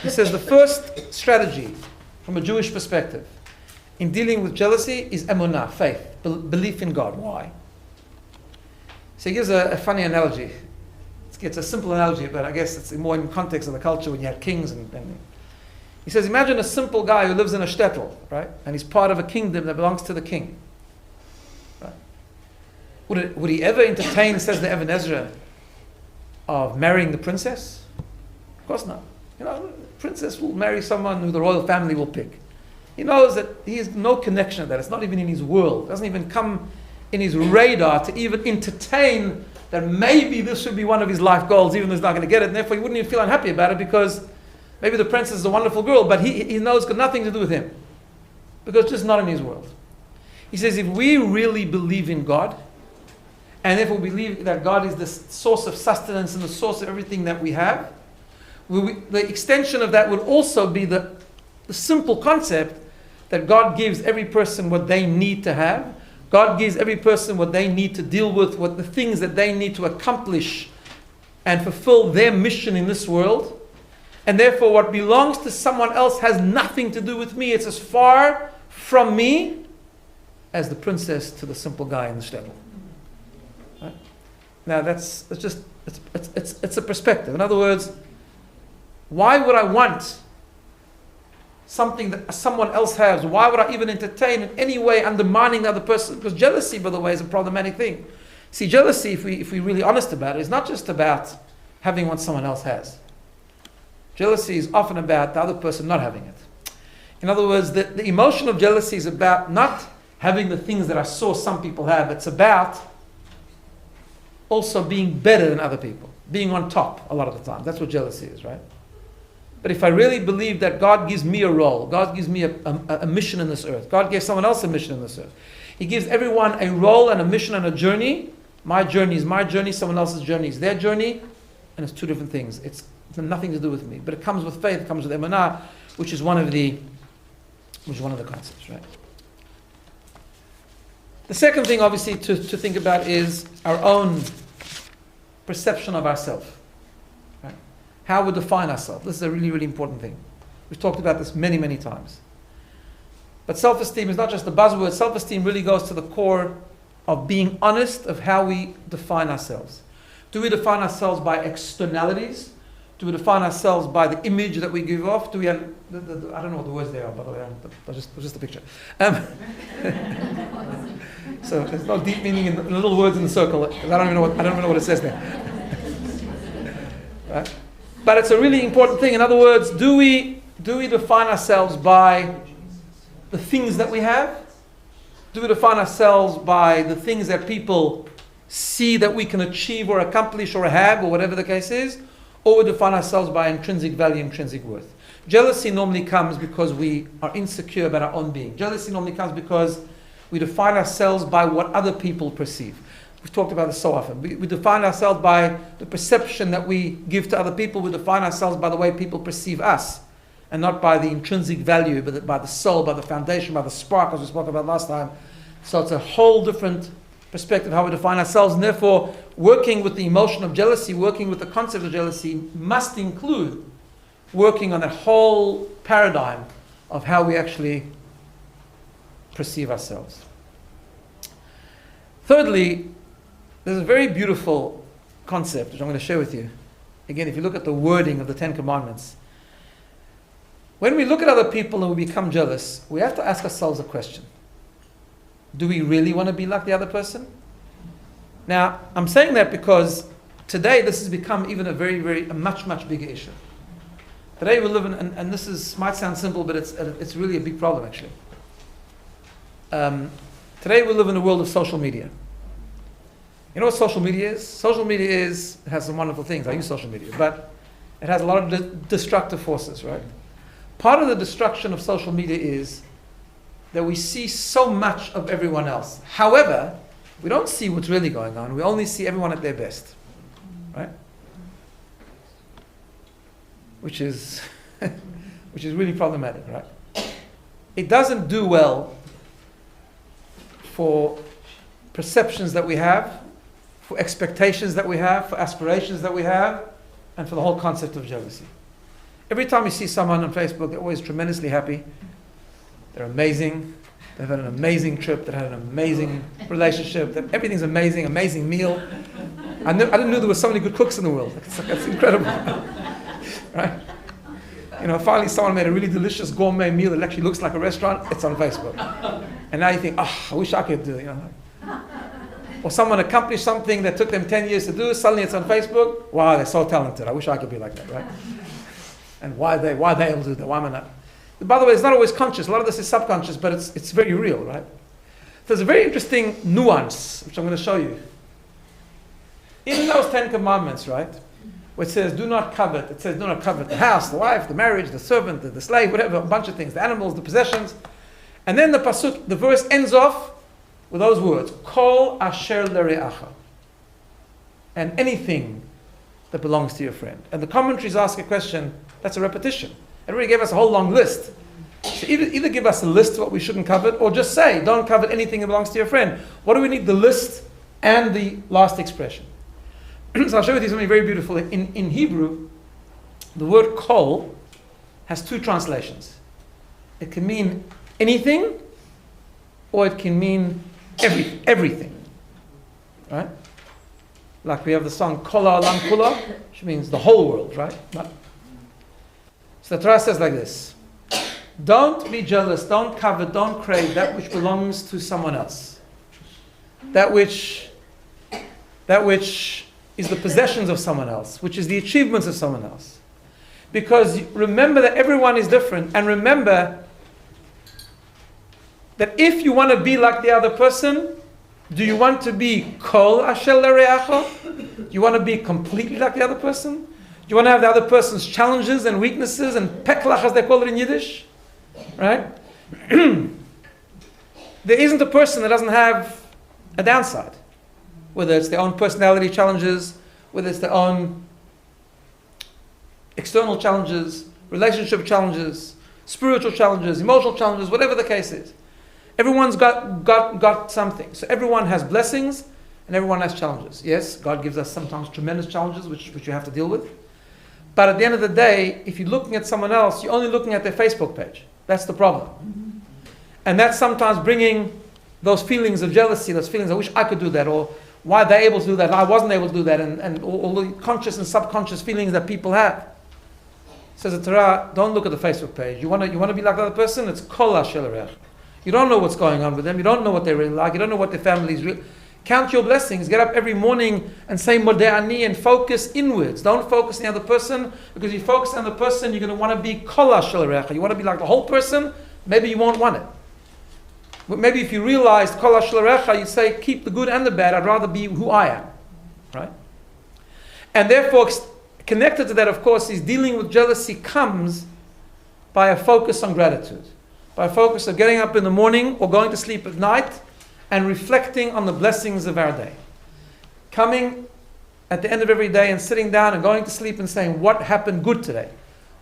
He says the first strategy from a Jewish perspective in dealing with jealousy is emunah, faith, belief in God. Why? So he gives a funny analogy. It's a simple analogy, but I guess it's more in context of the culture when you have kings and he says, imagine a simple guy who lives in a shtetl, right? And he's part of a kingdom that belongs to the king. Right? Would he ever entertain, says the Ibn Ezra, of marrying the princess? Of course not. The princess will marry someone who the royal family will pick. He knows that he has no connection to that. It's not even in his world. It doesn't even come in his radar to even entertain that maybe this should be one of his life goals, even though he's not going to get it. And therefore, he wouldn't even feel unhappy about it because maybe the princess is a wonderful girl, but he knows it's got nothing to do with him because it's just not in his world. He says, if we really believe in God, and if we believe that God is the source of sustenance and the source of everything that we have, the extension of that would also be the simple concept that God gives every person what they need to have. God gives every person what they need to deal with, what the things that they need to accomplish and fulfill their mission in this world. And therefore what belongs to someone else has nothing to do with me. It's as far from me as the princess to the simple guy in the shtetl. Right? Now it's a perspective. In other words, why would I want something that someone else has? Why would I even entertain in any way undermining the other person? Because jealousy, by the way, is a problematic thing. See, jealousy, if we're really honest about it, is not just about having what someone else has. Jealousy is often about the other person not having it. In other words, the emotion of jealousy is about not having the things that I saw some people have. It's about also being better than other people, being on top a lot of the time. That's what jealousy is, right? But if I really believe that God gives me a role, God gives me a mission in this earth, God gave someone else a mission in this earth. He gives everyone a role and a mission and a journey. My journey is my journey, someone else's journey is their journey, and it's two different things. It's nothing to do with me. But it comes with faith, it comes with emunah, which is one of the concepts, right? The second thing, obviously, to think about is our own perception of ourselves. How we define ourselves. This is a really, really important thing. We've talked about this many, many times. But self-esteem is not just a buzzword. Self-esteem really goes to the core of being honest of how we define ourselves. Do we define ourselves by externalities? Do we define ourselves by the image that we give off? Do we have, I don't know what the words they are, by the way. It's just a picture. So there's no deep meaning in the little words in the circle. I don't even know what it says there. Right? But it's a really important thing. In other words, do we define ourselves by the things that we have? Do we define ourselves by the things that people see that we can achieve or accomplish or have or whatever the case is? Or we define ourselves by intrinsic value, intrinsic worth? Jealousy normally comes because we are insecure about our own being. Jealousy normally comes because we define ourselves by what other people perceive. We've talked about this so often. We define ourselves by the perception that we give to other people. We define ourselves by the way people perceive us, and not by the intrinsic value, but by the soul, by the foundation, by the spark, as we spoke about last time. So it's a whole different perspective how we define ourselves, and therefore working with the emotion of jealousy, working with the concept of jealousy must include working on that whole paradigm of how we actually perceive ourselves. Thirdly, there's a very beautiful concept which I'm going to share with you. Again, if you look at the wording of the Ten Commandments, when we look at other people and we become jealous, we have to ask ourselves a question. Do we really want to be like the other person? Now, I'm saying that because today this has become even a much, much bigger issue. Today we live in, and this might sound simple, but it's really a big problem actually. Today we live in a world of social media. You know what social media is? Social media has some wonderful things. I use social media, but it has a lot of destructive forces, right? Part of the destruction of social media is that we see so much of everyone else. However, we don't see what's really going on. We only see everyone at their best, right? Which is really problematic, right? It doesn't do well for perceptions that we have, for expectations that we have, for aspirations that we have, and for the whole concept of jealousy. Every time you see someone on Facebook, they're always tremendously happy. They're amazing. They've had an amazing trip. They've had an amazing relationship. Everything's amazing, amazing meal. I didn't know there were so many good cooks in the world. It's incredible. Right? Finally someone made a really delicious gourmet meal that actually looks like a restaurant. It's on Facebook. And now you think, I wish I could do it. Or someone accomplished something that took them 10 years to do. Suddenly it's on Facebook. Wow, they're so talented. I wish I could be like that, right? And why are they able to do that? Why am I not? By the way, it's not always conscious. A lot of this is subconscious, but it's very real, right? There's a very interesting nuance, which I'm going to show you. In those 10 commandments, right, where it says, do not covet, it says, do not covet the house, the wife, the marriage, the servant, the slave, whatever, a bunch of things, the animals, the possessions. And then the verse ends off with those words, Kol asher l're'acha. And anything that belongs to your friend. And the commentaries ask a question, that's a repetition. Everybody gave us a whole long list. So either give us a list of what we shouldn't covet, or just say, don't covet anything that belongs to your friend. What do we need? The list and the last expression. So I'll share with you something very beautiful. In Hebrew, the word kol has two translations. It can mean anything, or it can mean everything. Right? Like we have the song Kol Ha'olam Kulo, which means the whole world, right? So the Torah says like this: don't be jealous, don't covet, don't crave that which belongs to someone else. That which is the possessions of someone else, which is the achievements of someone else. Because remember that everyone is different, and remember that if you want to be like the other person, do you want to be kol asher l're'acha? Do you want to be completely like the other person? Do you want to have the other person's challenges and weaknesses and peklach, as they call it in Yiddish? Right? There isn't a person that doesn't have a downside. Whether it's their own personality challenges, whether it's their own external challenges, relationship challenges, spiritual challenges, emotional challenges, whatever the case is. Everyone's got something. So everyone has blessings and everyone has challenges. Yes, God gives us sometimes tremendous challenges which you have to deal with. But at the end of the day, if you're looking at someone else, you're only looking at their Facebook page. That's the problem. And that's sometimes bringing those feelings of jealousy, those feelings, I wish I could do that, or why they're able to do that, and I wasn't able to do that, and all the conscious and subconscious feelings that people have. Says the Torah, don't look at the Facebook page. You want to be like the other person? It's kol asher l're'acha. You don't know what's going on with them. You don't know what they really like. You don't know what their family is really. Count your blessings. Get up every morning and say Modeh Ani and focus inwards. Don't focus on the other person, because if you focus on the person, you're going to want to be kol asher l're'acha. You want to be like the whole person, maybe you won't want it. But maybe if you realize kol asher l're'acha, you say, keep the good and the bad. I'd rather be who I am. Right? And therefore, connected to that, of course, is dealing with jealousy comes by a focus on gratitude. By a focus of getting up in the morning or going to sleep at night and reflecting on the blessings of our day. Coming at the end of every day and sitting down and going to sleep and saying, what happened good today?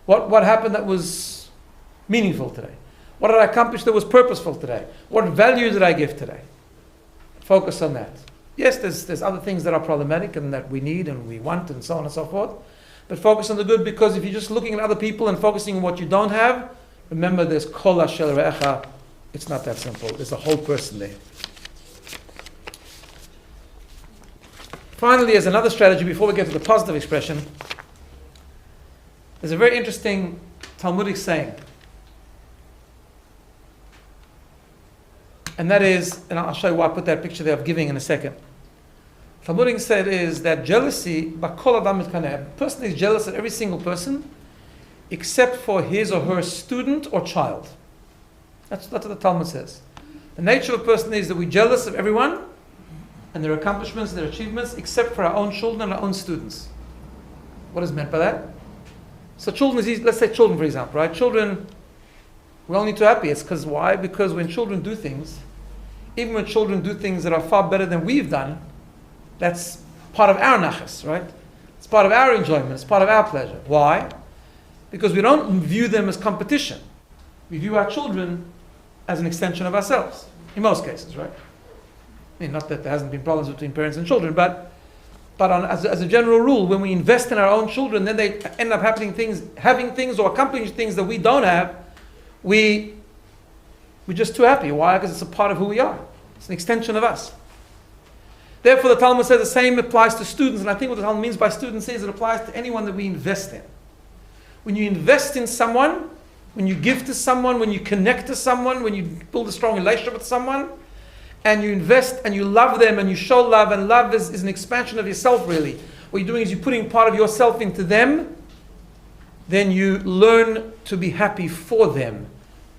What happened that was meaningful today? What did I accomplish that was purposeful today? What value did I give today? Focus on that. Yes, there's other things that are problematic and that we need and we want and so on and so forth. But focus on the good, because if you're just looking at other people and focusing on what you don't have, remember there's kol asher l're'acha. It's not that simple. There's a whole person there. Finally, as another strategy, before we get to the positive expression, there's a very interesting Talmudic saying. And that is, and I'll show you why I put that picture there of giving in a second. Talmudic said is that jealousy, bakol adam mitkaneh, a person is jealous of every single person except for his or her student or child. That's what the Talmud says. The nature of a person is that we're jealous of everyone and their accomplishments, their achievements, except for our own children and our own students. What is meant by that? So children is easy. Let's say children, for example, right? Children, we're only too happy. It's because why? Because when children do things, even when children do things that are far better than we've done, that's part of our nachas, right? It's part of our enjoyment. It's part of our pleasure. Why? Because we don't view them as competition. We view our children as an extension of ourselves, in most cases, right? I mean, not that there hasn't been problems between parents and children, but But as a general rule, when we invest in our own children, then they end up having things or accomplishing things that we don't have. We're just too happy. Why? Because it's a part of who we are. It's an extension of us. Therefore, the Talmud says the same applies to students. And I think what the Talmud means by students is it applies to anyone that we invest in. When you invest in someone, when you give to someone, when you connect to someone, when you build a strong relationship with someone, and you invest and you love them and you show love, and love is an expansion of yourself really. What you're doing is you're putting part of yourself into them, then you learn to be happy for them,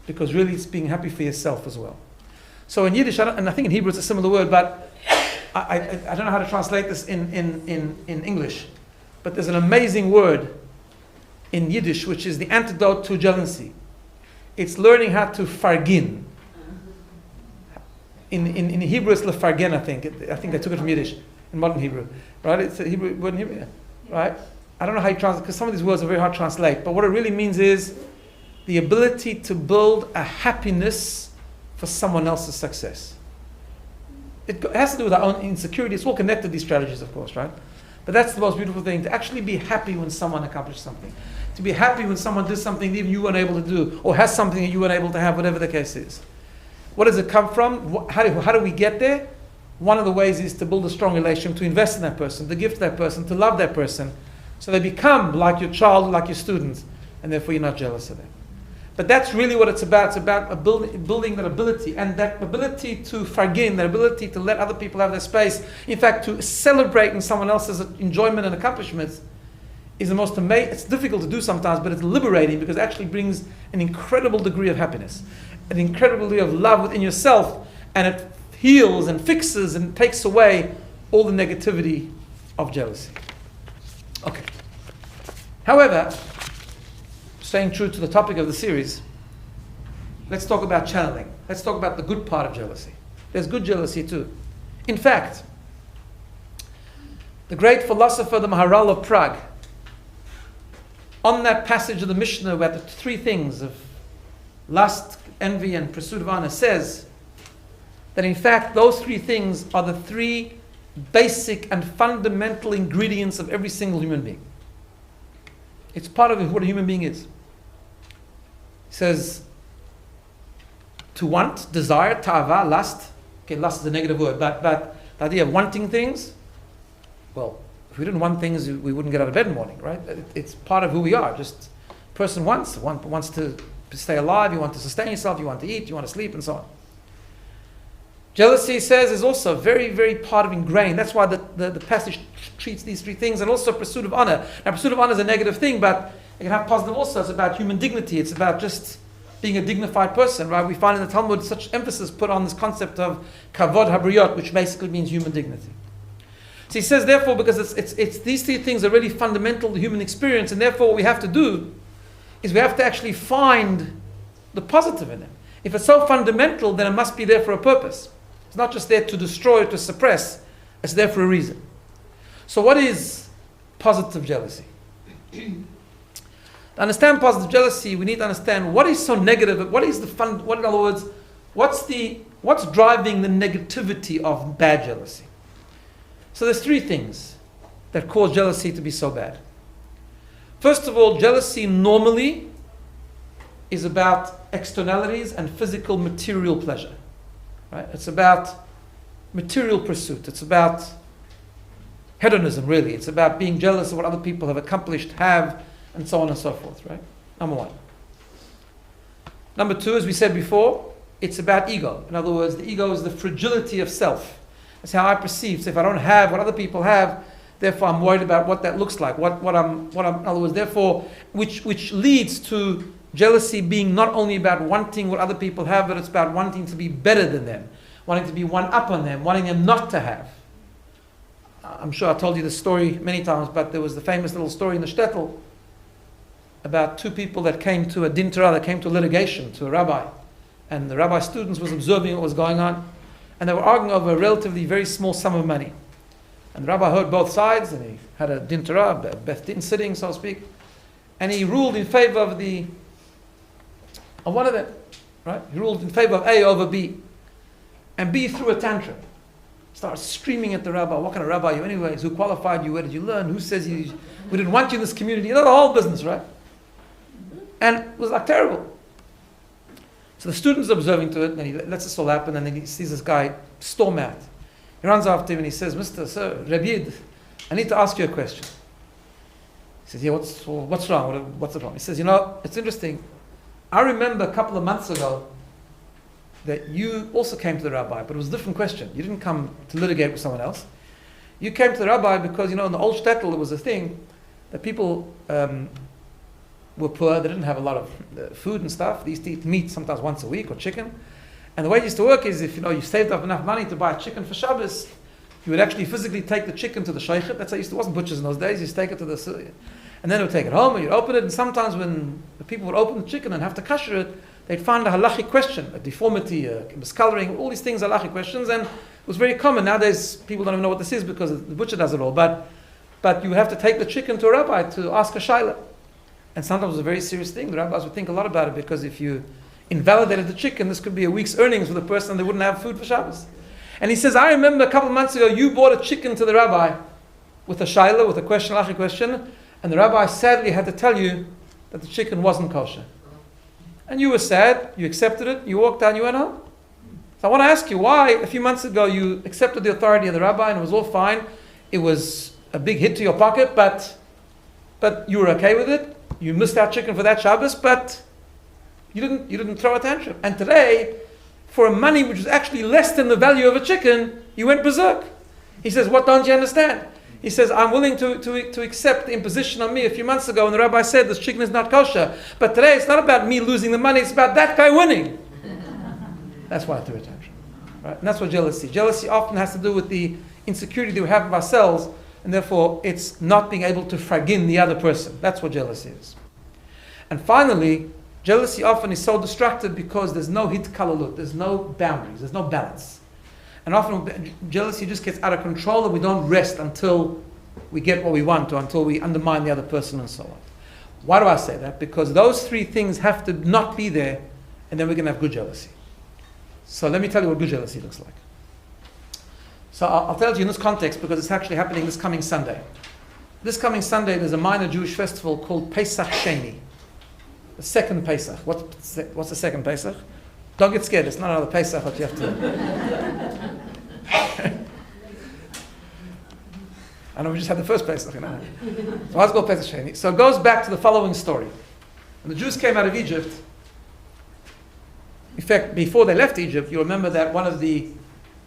because really it's being happy for yourself as well. So in Yiddish, and I think in Hebrew it's a similar word, but I don't know how to translate this in English, but there's an amazing word in Yiddish which is the antidote to jealousy. It's learning how to fargin. In Hebrew it's lefargen, I think. I think they took it from Yiddish, in modern Hebrew. Right? It's a Hebrew word in Hebrew, yeah. Right? I don't know how you translate, because some of these words are very hard to translate, but what it really means is the ability to build a happiness for someone else's success. It has to do with our own insecurity. It's all connected, these strategies, of course, right? But that's the most beautiful thing, to actually be happy when someone accomplishes something. To be happy when someone does something that even you weren't able to do, or has something that you weren't able to have, whatever the case is. What does it come from? How do we get there? One of the ways is to build a strong relationship, to invest in that person, to give to that person, to love that person, so they become like your child, like your student, and therefore you're not jealous of them. But that's really what it's about. It's about building that ability, and that ability to forgive, that ability to let other people have their space. In fact, to celebrate in someone else's enjoyment and accomplishments is the most amazing. It's difficult to do sometimes, but it's liberating, because it actually brings an incredible degree of happiness, an incredible degree of love within yourself, and it heals and fixes and takes away all the negativity of jealousy. Okay. However, staying true to the topic of the series, let's talk about channeling. Let's talk about the good part of jealousy. There's good jealousy too. In fact, the great philosopher, the Maharal of Prague, on that passage of the Mishnah about the three things of lust, envy, and pursuit of honor, says that in fact those three things are the three basic and fundamental ingredients of every single human being. It's part of what a human being is. He says, to want, desire, ta'ava, lust. Okay, lust is a negative word, but the idea of wanting things, well, if we didn't want things, we wouldn't get out of bed in the morning, right? It's part of who we are. Just a person wants to stay alive, you want to sustain yourself, you want to eat, you want to sleep, and so on. Jealousy, he says, is also very, very part of ingrained. That's why the passage treats these three things, and also pursuit of honor. Now, pursuit of honor is a negative thing, but it can have positive also. It's about human dignity. It's about just being a dignified person, right? We find in the Talmud such emphasis put on this concept of kavod habriyot, which basically means human dignity. So he says, therefore, because it's these three things are really fundamental to human experience, and therefore what we have to do is we have to actually find the positive in them. If it's so fundamental, then it must be there for a purpose. It's not just there to destroy or to suppress. It's there for a reason. So what is positive jealousy? To understand positive jealousy, we need to understand what is so negative. What is the fun? What, in other words, what's driving the negativity of bad jealousy? So there's three things that cause jealousy to be so bad. First of all, jealousy normally is about externalities and physical material pleasure. Right? It's about material pursuit. It's about hedonism, really. It's about being jealous of what other people have accomplished, have, and so on and so forth, right? Number one. Number two, as we said before, it's about ego. In other words, the ego is the fragility of self. That's how I perceive. So if I don't have what other people have, therefore I'm worried about what that looks like. What I'm, in other words, therefore, which leads to jealousy being not only about wanting what other people have, but it's about wanting to be better than them, wanting to be one up on them, wanting them not to have. I'm sure I told you this story many times, but there was the famous little story in the shtetl about two people that came to a din Torah, that came to a litigation, to a rabbi. And the rabbi's students was observing what was going on, and they were arguing over a relatively very small sum of money. And the rabbi heard both sides, and he had a din Torah, a beth din sitting, so to speak, and he ruled in favor of one of them, right? He ruled in favor of A over B. And B threw a tantrum. Started screaming at the rabbi, what kind of rabbi are you anyways? Who qualified you? Where did you learn? Who says we didn't want you in this community? You know the whole business, right? And it was like terrible. So the student's observing to it, and he lets this all happen, and then he sees this guy storm out. He runs after him and he says, Sir, Rabbi, I need to ask you a question. He says, yeah, what's wrong? What's the problem? He says, it's interesting. I remember a couple of months ago that you also came to the rabbi, but it was a different question. You didn't come to litigate with someone else. You came to the rabbi because, in the old shtetl, it was a thing that people were poor. They didn't have a lot of food and stuff. They used to eat meat sometimes once a week or chicken. And the way it used to work is if, you saved up enough money to buy a chicken for Shabbos, you would actually physically take the chicken to the shaychet. That's how it wasn't butchers in those days. You used to take it to the... And then they would take it home and you'd open it. And sometimes when the people would open the chicken and have to kasher it, they'd find a halachic question, a deformity, a miscoloring, all these things are halachic questions. And it was very common. Nowadays, people don't even know what this is because the butcher does it all. But you would have to take the chicken to a rabbi to ask a shayla. And sometimes it was a very serious thing. The rabbis would think a lot about it because if you invalidated the chicken, this could be a week's earnings for the person and they wouldn't have food for Shabbos. And he says, I remember a couple of months ago, you brought a chicken to the rabbi with a shayla, with a question, halachic question, and the rabbi sadly had to tell you that the chicken wasn't kosher. And you were sad, you accepted it, you walked out, you went home. So I want to ask you why a few months ago you accepted the authority of the rabbi and it was all fine. It was a big hit to your pocket, but you were okay with it. You missed out chicken for that Shabbos, but you didn't throw a tantrum. And today, for money which is actually less than the value of a chicken, you went berserk. He says, what don't you understand? He says, I'm willing to accept the imposition on me a few months ago when the rabbi said this chicken is not kosher. But today it's not about me losing the money, it's about that guy winning. That's why I threw a tantrum. Right? And that's what jealousy. Jealousy often has to do with the insecurity that we have of ourselves, and therefore it's not being able to fragin the other person. That's what jealousy is. And finally, jealousy often is so destructive because there's no hit kalalut, there's no boundaries, there's no balance. And often jealousy just gets out of control and we don't rest until we get what we want or until we undermine the other person and so on. Why do I say that? Because those three things have to not be there and then we're going to have good jealousy. So let me tell you what good jealousy looks like. So I'll tell you in this context because it's actually happening this coming Sunday. This coming Sunday there's a minor Jewish festival called Pesach Sheni. The second Pesach. What's the second Pesach? Don't get scared, it's not another Pesach that you have to... I know we just had the first Pesach, So let's go Pesach Sheni. So it goes back to the following story. When the Jews came out of Egypt, in fact, before they left Egypt, you remember that one of the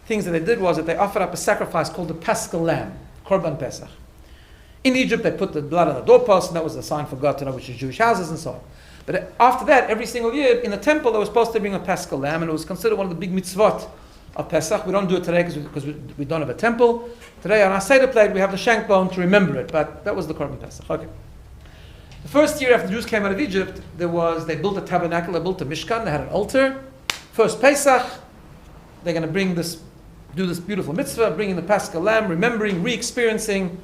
things that they did was that they offered up a sacrifice called the Paschal Lamb, Korban Pesach. In Egypt, they put the blood on the doorpost, and that was a sign for God to know which is Jewish houses and so on. But after that, every single year, in the temple, they were supposed to bring a Paschal Lamb, and it was considered one of the big mitzvot of Pesach. We don't do it today because we don't have a temple. Today, on our Seder plate, we have the shank bone to remember it, but that was the Korban Pesach. Okay. The first year after the Jews came out of Egypt, they built a tabernacle, they built a Mishkan, they had an altar. First Pesach, they're going to do this beautiful mitzvah, bringing the Paschal Lamb, remembering, re-experiencing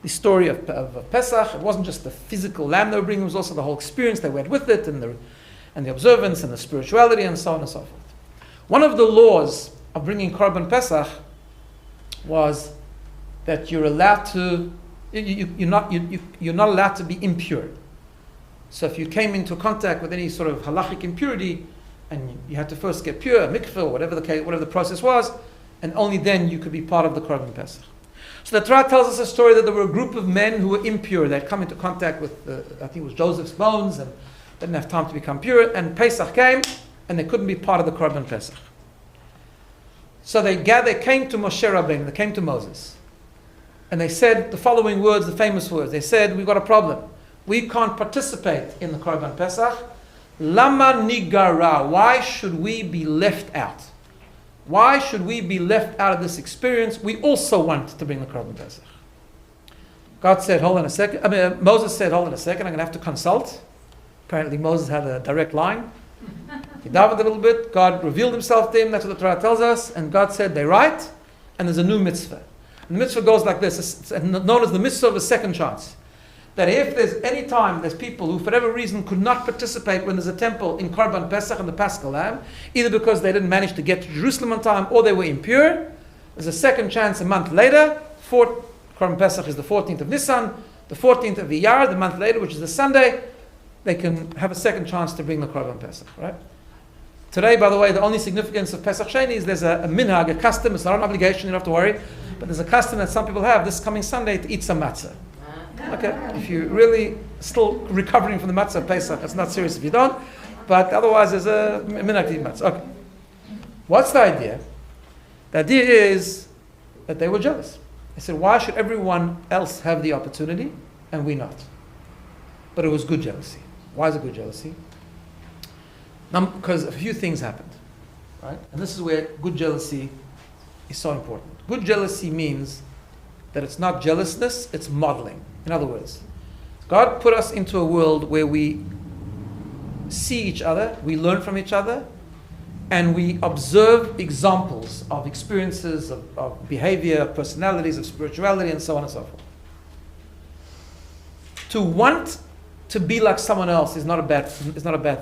the story of Pesach. It wasn't just the physical lamb they were bringing, it was also the whole experience they went with it, and the observance, and the spirituality, and so on and so forth. One of the laws of bringing Korban Pesach was that you're allowed to, you're not allowed to be impure. So if you came into contact with any sort of halachic impurity, and you had to first get pure, mikveh, or whatever the process was, and only then you could be part of the Korban Pesach. So the Torah tells us a story that there were a group of men who were impure. They had come into contact with, I think it was Joseph's bones, and didn't have time to become pure. And Pesach came, and they couldn't be part of the Korban Pesach. So they came to Moshe Rabbeinu, they came to Moses. And they said the following words, the famous words. They said, we've got a problem. We can't participate in the Korban Pesach. Lama nigara. Why should we be left out? Why should we be left out of this experience? We also want to bring the Korban Pesach. God said, hold on a second. Moses said, hold on a second, I'm going to have to consult. Apparently Moses had a direct line. He davened a little bit. God revealed himself to him. That's what the Torah tells us. And God said, they're right. And there's a new mitzvah. And the mitzvah goes like this. It's known as the mitzvah of a second chance. That if there's any time there's people who for whatever reason could not participate when there's a temple in Korban Pesach and the Paschal Lamb, either because they didn't manage to get to Jerusalem on time or they were impure, There's a second chance a month later. Korban Pesach is the 14th of Nisan, the 14th of Iyar, the month later, which is the Sunday. They can have a second chance to bring the Korban Pesach, right? Today, by the way, the only significance of Pesach Sheni is there's a minhag, a custom. It's not an obligation, you don't have to worry. But there's a custom that some people have this coming Sunday to eat some matzah. Okay, if you're really still recovering from the matzah of Pesach, it's not serious if you don't. But otherwise, there's a minhag to eat matzah. Okay. What's the idea? The idea is that they were jealous. They said, why should everyone else have the opportunity and we not? But it was good jealousy. Why is it good jealousy? Because a few things happened, right? And this is where good jealousy is so important. Good jealousy means that it's not jealousness, it's modeling. In other words, God put us into a world where we see each other, we learn from each other, and we observe examples of experiences, of behavior, of personalities, of spirituality, and so on and so forth. To want to be like someone else is not a bad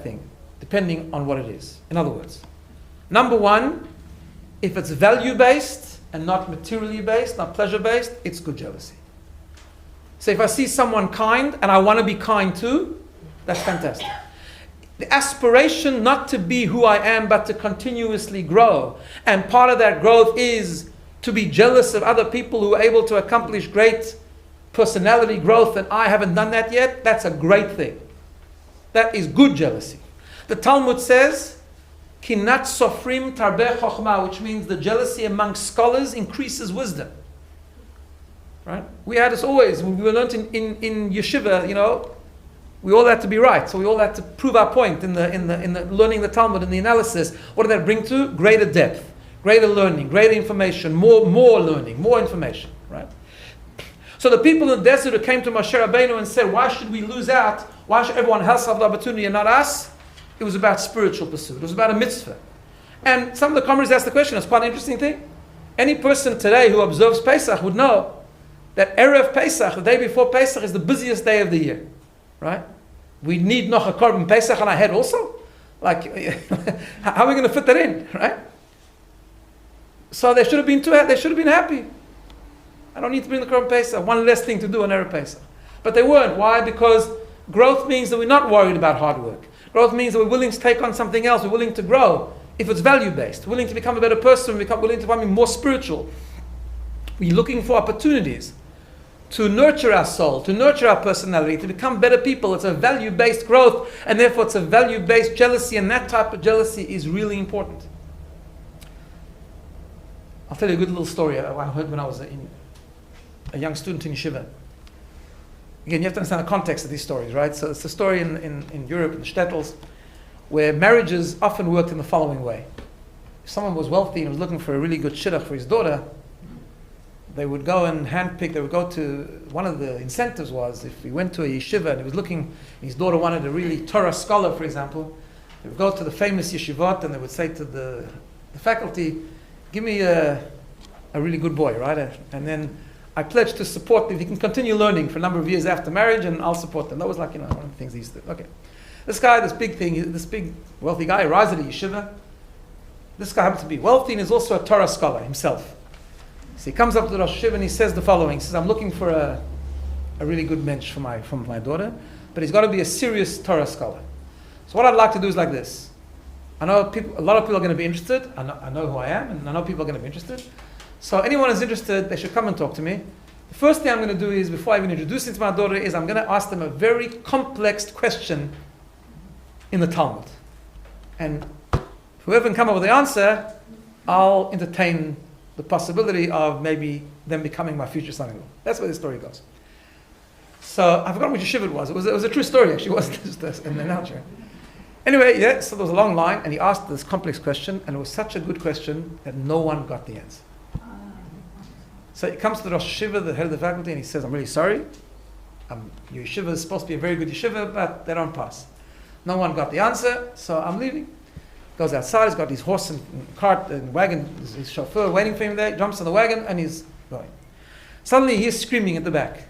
thing, depending on what it is. In other words, number one, if it's value-based and not materially based, not pleasure-based, it's good jealousy. So if I see someone kind and I want to be kind too, that's fantastic. The aspiration not to be who I am, but to continuously grow. And part of that growth is to be jealous of other people who are able to accomplish great personality growth and I haven't done that yet. That's a great thing. That is good jealousy. The Talmud says, Kinat sofrim tarbeh chokhmah, which means the jealousy among scholars increases wisdom. Right? We had this always, when we were learned in yeshiva, we all had to be right. So we all had to prove our point in the learning the Talmud and the analysis. What did that bring to? Greater depth, greater learning, greater information, more learning, more information. Right? So the people in the desert who came to Moshe Rabbeinu and said, why should we lose out? Why should everyone else have the opportunity and not us? It was about spiritual pursuit. It was about a mitzvah. And some of the commentators asked the question, it's quite an interesting thing. Any person today who observes Pesach would know that Erev Pesach, the day before Pesach, is the busiest day of the year. Right? We need noch a Korban Pesach on our head also? Like, how are we going to fit that in? Right? So they should have been happy. I don't need to bring the Korban Pesach. One less thing to do on Erev Pesach. But they weren't. Why? Because growth means that we're not worried about hard work. Growth means that we're willing to take on something else. We're willing to grow. If it's value-based, willing to become a better person, willing to become more spiritual. We're looking for opportunities to nurture our soul, to nurture our personality, to become better people. It's a value-based growth, and therefore it's a value-based jealousy, and that type of jealousy is really important. I'll tell you a good little story I heard when I was a young student in yeshiva. Again, you have to understand the context of these stories, right? So it's a story in Europe, in the shtetls, where marriages often worked in the following way. If someone was wealthy and was looking for a really good shidduch for his daughter, they would go and handpick, they would go to, one of the incentives was, if he went to a yeshiva and he was looking, his daughter wanted a really Torah scholar, for example, they would go to the famous yeshivot and they would say to the faculty, give me a really good boy, right? And then I pledge to support them. He can continue learning for a number of years after marriage and I'll support them. That was like, one of the things he used to do. Okay. This big wealthy guy arrives at a yeshiva. This guy happens to be wealthy and is also a Torah scholar himself. So he comes up to the Rosh Hashiva and he says the following. He says, I'm looking for a really good mensch for my daughter, but he's got to be a serious Torah scholar. So what I'd like to do is like this. I know a lot of people are going to be interested. I know who I am, and I know people are going to be interested. So anyone who's interested, they should come and talk to me. The first thing I'm going to do is, before I even introduce him to my daughter, is I'm going to ask them a very complex question in the Talmud. And whoever can come up with the answer, I'll entertain the possibility of maybe them becoming my future son-in-law. That's where the story goes. So I forgot which yeshiva it was. It was a true story, actually. It wasn't just an analogy. Anyway, so there was a long line, and he asked this complex question, and it was such a good question that no one got the answer. So he comes to the Rosh Hashiva, the head of the faculty, and he says, I'm really sorry. Your yeshiva is supposed to be a very good yeshiva, but they don't pass. No one got the answer, so I'm leaving. Goes outside, he's got his horse and cart and wagon, his chauffeur waiting for him there, jumps on the wagon, and he's going. Suddenly he hears screaming at the back.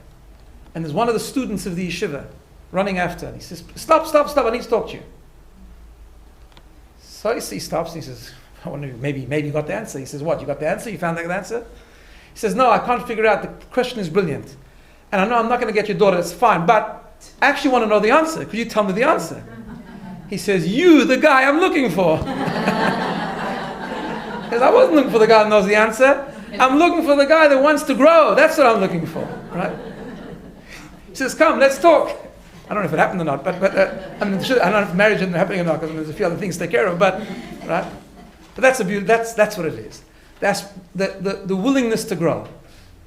And there's one of the students of the yeshiva running after, and he says, stop, I need to talk to you. So he stops and he says, I wonder, maybe you got the answer. He says, what, you got the answer? You found the answer? He says, no, I can't figure it out. The question is brilliant. And I know I'm not going to get your daughter, it's fine, but I actually want to know the answer. Could you tell me the answer? He says, you, the guy I'm looking for. Because I wasn't looking for the guy that knows the answer. I'm looking for the guy that wants to grow. That's what I'm looking for, right? He says, come, let's talk. I don't know if it happened or not, but I mean, I don't know if marriage isn't happening or not, because there's a few other things to take care of, but, right? But that's what it is. That's the willingness to grow,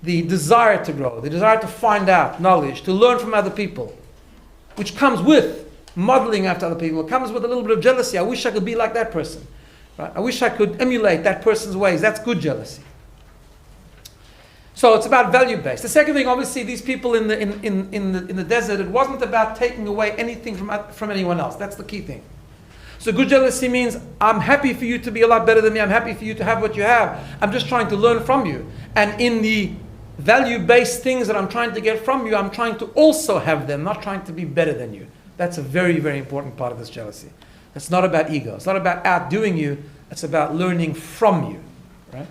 the desire to grow, the desire to find out knowledge, to learn from other people, which comes with modeling after other people. It comes with a little bit of jealousy. I wish I could be like that person. Right? I wish I could emulate that person's ways. That's good jealousy. So it's about value-based. The second thing, obviously, these people in the desert, it wasn't about taking away anything from anyone else. That's the key thing. So good jealousy means I'm happy for you to be a lot better than me. I'm happy for you to have what you have. I'm just trying to learn from you. And in the value-based things that I'm trying to get from you, I'm trying to also have them, not trying to be better than you. That's a very, very important part of this jealousy. It's not about ego. It's not about outdoing you. It's about learning from you. Right?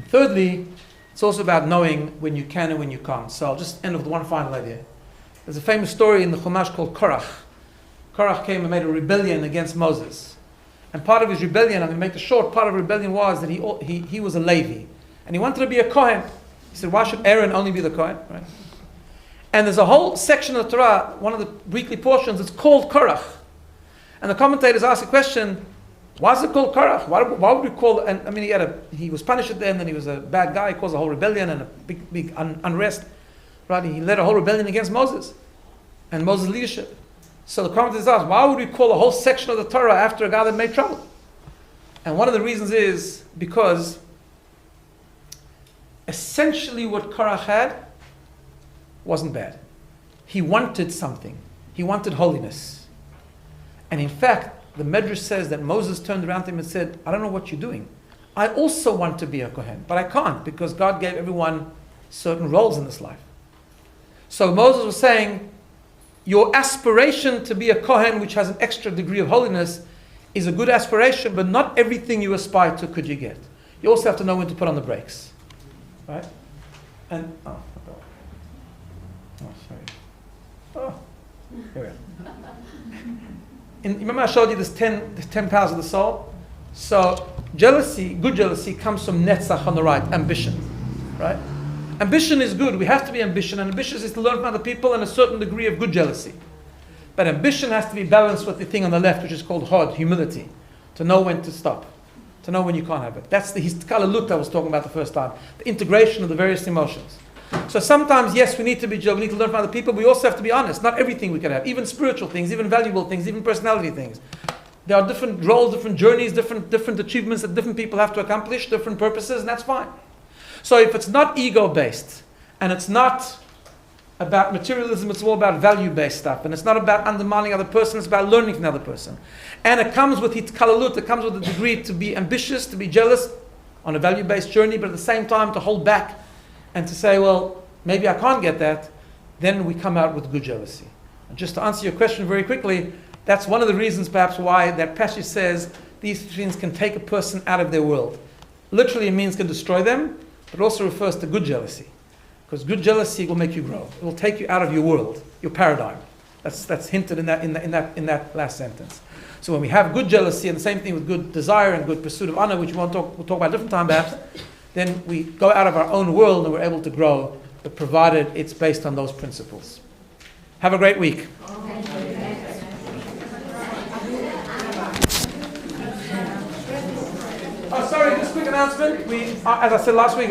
Thirdly, it's also about knowing when you can and when you can't. So I'll just end with one final idea. There's a famous story in the Chumash called Korach. Korach came and made a rebellion against Moses. And part of his rebellion, I'm going to make it short, part of the rebellion was that he was a Levi. And he wanted to be a Kohen. He said, why should Aaron only be the Kohen? Right? And there's a whole section of the Torah, one of the weekly portions, it's called Korach. And the commentators ask a question, why is it called Korach? Why would we call it? And I mean, he was punished at the end, and he was a bad guy. He caused a whole rebellion and a big unrest. Right? He led a whole rebellion against Moses and Moses' leadership. So the commentators ask, why would we call a whole section of the Torah after a guy that made trouble? And one of the reasons is because essentially what Korach had wasn't bad. He wanted something. He wanted holiness. And in fact, the Medrash says that Moses turned around to him and said, I don't know what you're doing. I also want to be a Kohen, but I can't because God gave everyone certain roles in this life. So Moses was saying, your aspiration to be a Kohen, which has an extra degree of holiness, is a good aspiration, but not everything you aspire to could you get. You also have to know when to put on the brakes. Right? And, sorry. Here we are. Remember I showed you this 10 powers of the soul? So jealousy, good jealousy, comes from netzach on the right, ambition. Right? Ambition is good. We have to be ambitious. And ambition is to learn from other people and a certain degree of good jealousy. But ambition has to be balanced with the thing on the left, which is called hod, humility. To know when to stop. To know when you can't have it. That's the hiskalalut I was talking about the first time. The integration of the various emotions. So sometimes, yes, we need to be jealous. We need to learn from other people. But we also have to be honest. Not everything we can have. Even spiritual things, even valuable things, even personality things. There are different roles, different journeys, different achievements that different people have to accomplish, different purposes, and that's fine. So if it's not ego-based, and it's not about materialism, it's all about value-based stuff, and it's not about undermining other person, it's about learning from the other person. And it comes with hitkalalut, it comes with a degree to be ambitious, to be jealous on a value-based journey, but at the same time to hold back and to say, well, maybe I can't get that, then we come out with good jealousy. And just to answer your question very quickly, that's one of the reasons perhaps why that passage says these things can take a person out of their world. Literally it means can destroy them, but it also refers to good jealousy. Because good jealousy will make you grow. It will take you out of your world, your paradigm. That's hinted in that last sentence. So when we have good jealousy, and the same thing with good desire and good pursuit of honor, which we'll talk about a different time perhaps, then we go out of our own world and we're able to grow, but provided it's based on those principles. Have a great week. Oh, sorry, just a quick announcement. As I said last week,